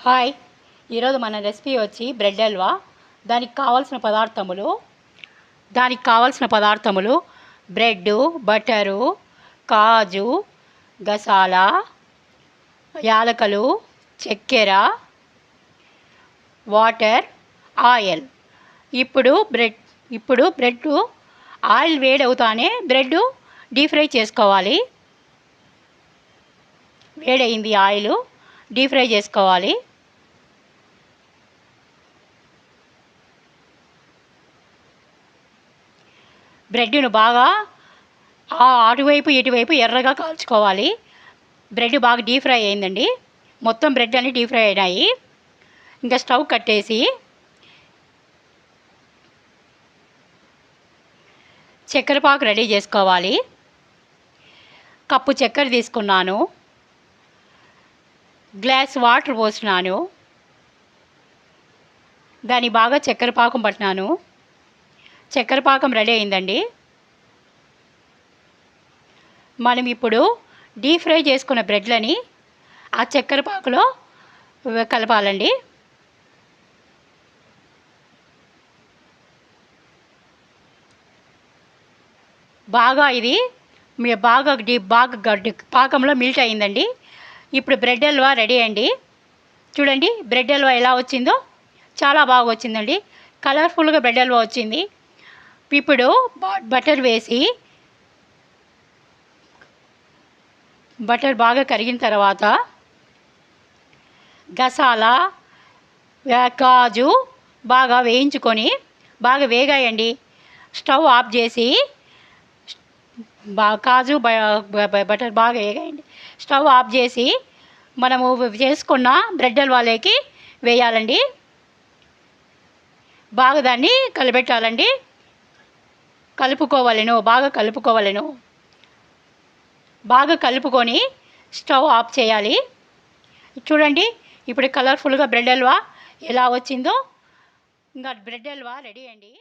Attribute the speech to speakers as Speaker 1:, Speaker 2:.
Speaker 1: Hi, ఈరోజు మన recipe వచ్చి బ్రెడ్ హల్వా. దానికి కావాల్సిన పదార్థములు బ్రెడ్, బటరు, కాజు, గసాలా, యాలకులు, చక్కెర, వాటర్, ఆయిల్. ఇప్పుడు బ్రెడ్ ఆయిల్ వేడవుతానే బ్రెడ్ డీప్ ఫ్రై చేసుకోవాలి. వేడయింది ఆయిల్, డీప్ ఫ్రై చేసుకోవాలి. బ్రెడ్ను బాగా అటువైపు ఇటువైపు ఎర్రగా కాల్చుకోవాలి. బ్రెడ్ బాగా డీప్ ఫ్రై అయిందండి. మొత్తం బ్రెడ్ అన్నీ డీప్ ఫ్రై అయినాయి. ఇంకా స్టవ్ కట్టేసి చక్కెర పాకు రెడీ చేసుకోవాలి. కప్పు చక్కెర తీసుకున్నాను, గ్లాస్ వాటర్ పోసినాను, దాన్ని బాగా చక్కెర పాకం పట్టినాను. చక్కెర పాకం రెడీ అయిందండి. మనం ఇప్పుడు డీప్ ఫ్రై చేసుకున్న బ్రెడ్లని ఆ చక్కెర పాకులో కలపాలండి. ఇది బాగా పాకంలో మిల్ట్ అయిందండి. ఇప్పుడు బ్రెడ్ హల్వా రెడీ అండి. చూడండి బ్రెడ్ హల్వా ఎలా వచ్చిందో, చాలా బాగా వచ్చిందండి. కలర్ఫుల్గా బ్రెడ్ హల్వా వచ్చింది. ఇప్పుడు బటర్ బాగా కరిగిన తర్వాత గసాలా, కాజు బాగా వేయించుకొని, బాగా వేగాయండి. స్టవ్ ఆఫ్ చేసి కాజు, బటర్ బాగా వేగాయండి. స్టవ్ ఆఫ్ చేసి మనము చేసుకున్న బ్రెడ్ హల్వాలోకి వేయాలండి. బాగా దాన్ని కలబెట్టాలండి. బాగా కలుపుకొని స్టవ్ ఆఫ్ చేయాలి. చూడండి ఇప్పుడు కలర్ఫుల్గా బ్రెడ్ హల్వా ఎలా వచ్చిందో. ఇంకా బ్రెడ్ హల్వా రెడీ అండి.